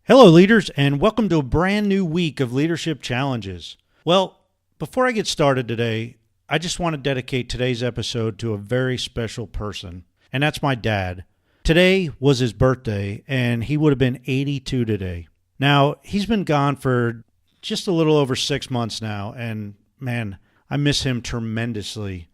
Hello, leaders, and welcome to a brand new week of Leadership Challenges. Well, before I get started today, I just want to dedicate today's episode to a very special person, and that's my dad. Today was his birthday, and he would have been 82 today. Now, he's been gone for just a little over 6 months now, and man, I miss him tremendously.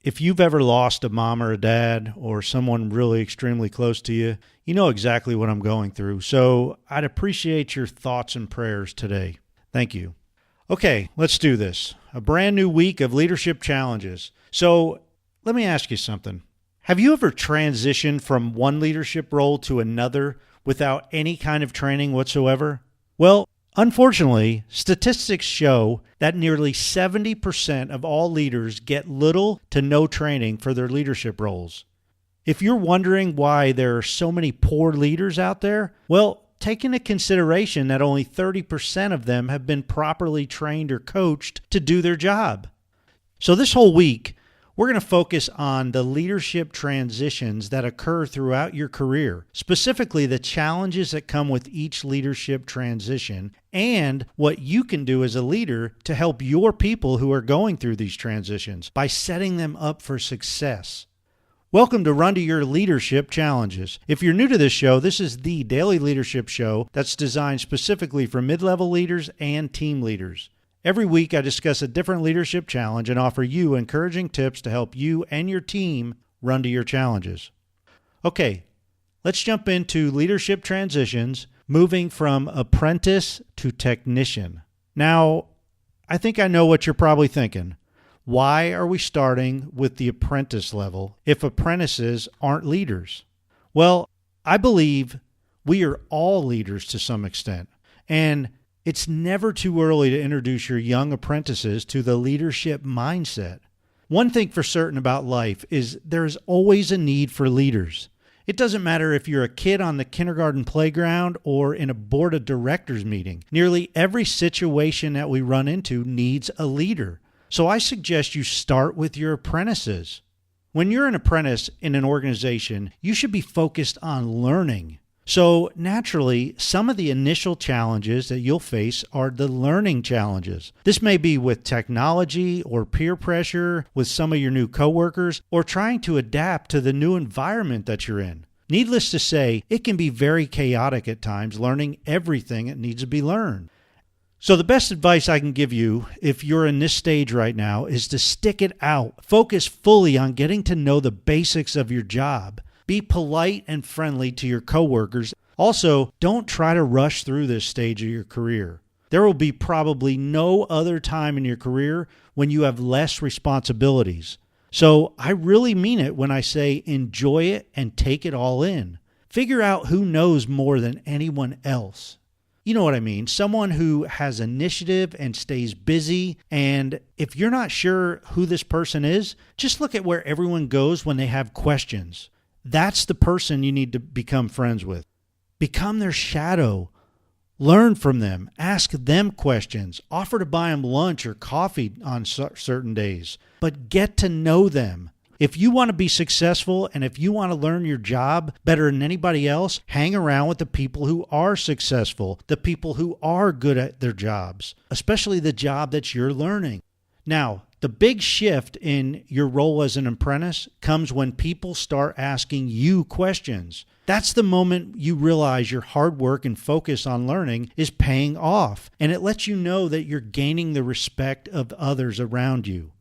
If you've ever lost a mom or a dad or someone really extremely close to you, you know exactly what I'm going through. So I'd appreciate your thoughts and prayers today. Thank you. Okay, let's do this. A brand new week of Leadership Challenges. So let me ask you something. Have you ever transitioned from one leadership role to another without any kind of training whatsoever? Well, unfortunately, statistics show that nearly 70% of all leaders get little to no training for their leadership roles. If you're wondering why there are so many poor leaders out there, well, take into consideration that only 30% of them have been properly trained or coached to do their job. So this whole week, we're going to focus on the leadership transitions that occur throughout your career, specifically the challenges that come with each leadership transition and what you can do as a leader to help your people who are going through these transitions by setting them up for success. Welcome to Run to Your Leadership Challenges. If you're new to this show, this is the daily leadership show that's designed specifically for mid-level leaders and team leaders. Every week, I discuss a different leadership challenge and offer you encouraging tips to help you and your team run to your challenges. Okay, let's jump into leadership transitions, moving from apprentice to technician. Now, I think I know what you're probably thinking. Why are we starting with the apprentice level if apprentices aren't leaders? Well, I believe we are all leaders to some extent, and it's never too early to introduce your young apprentices to the leadership mindset. One thing for certain about life is there is always a need for leaders. It doesn't matter if you're a kid on the kindergarten playground or in a board of directors meeting. Nearly every situation that we run into needs a leader. So I suggest you start with your apprentices. When you're an apprentice in an organization, you should be focused on learning. So naturally, some of the initial challenges that you'll face are the learning challenges. This may be with technology or peer pressure with some of your new coworkers or trying to adapt to the new environment that you're in. Needless to say, it can be very chaotic at times learning everything that needs to be learned. So the best advice I can give you if you're in this stage right now is to stick it out. Focus fully on getting to know the basics of your job. Be polite and friendly to your coworkers. Also, don't try to rush through this stage of your career. There will be probably no other time in your career when you have less responsibilities. So I really mean it when I say enjoy it and take it all in. Figure out who knows more than anyone else. You know what I mean? Someone who has initiative and stays busy. And if you're not sure who this person is, just look at where everyone goes when they have questions. That's the person you need to become friends with. Become their shadow. Learn from them. Ask them questions. Offer to buy them lunch or coffee on certain days. But get to know them. If you want to be successful and if you want to learn your job better than anybody else, hang around with the people who are successful, the people who are good at their jobs, especially the job that you're learning. Now, the big shift in your role as an apprentice comes when people start asking you questions. That's the moment you realize your hard work and focus on learning is paying off, and it lets you know that you're gaining the respect of others around you.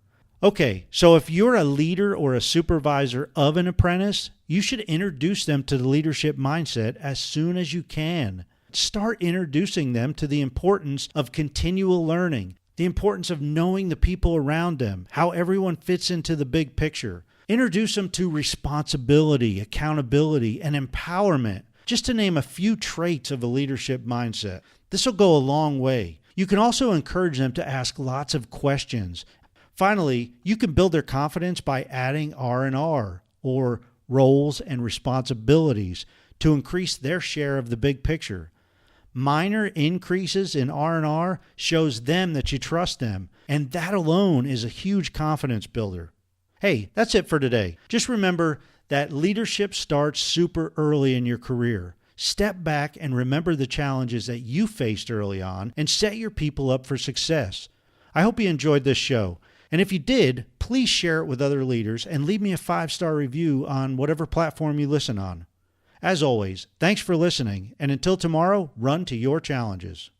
Okay, so if you're a leader or a supervisor of an apprentice, you should introduce them to the leadership mindset as soon as you can. Start introducing them to the importance of continual learning, the importance of knowing the people around them, how everyone fits into the big picture. Introduce them to responsibility, accountability, and empowerment, just to name a few traits of a leadership mindset. This will go a long way. You can also encourage them to ask lots of questions. Finally, you can build their confidence by adding R&R, or roles and responsibilities, to increase their share of the big picture. Minor increases in R&R shows them that you trust them, and that alone is a huge confidence builder. Hey, that's it for today. Just remember that leadership starts super early in your career. Step back and remember the challenges that you faced early on and set your people up for success. I hope you enjoyed this show. And if you did, please share it with other leaders and leave me a 5-star review on whatever platform you listen on. As always, thanks for listening, and until tomorrow, run to your challenges.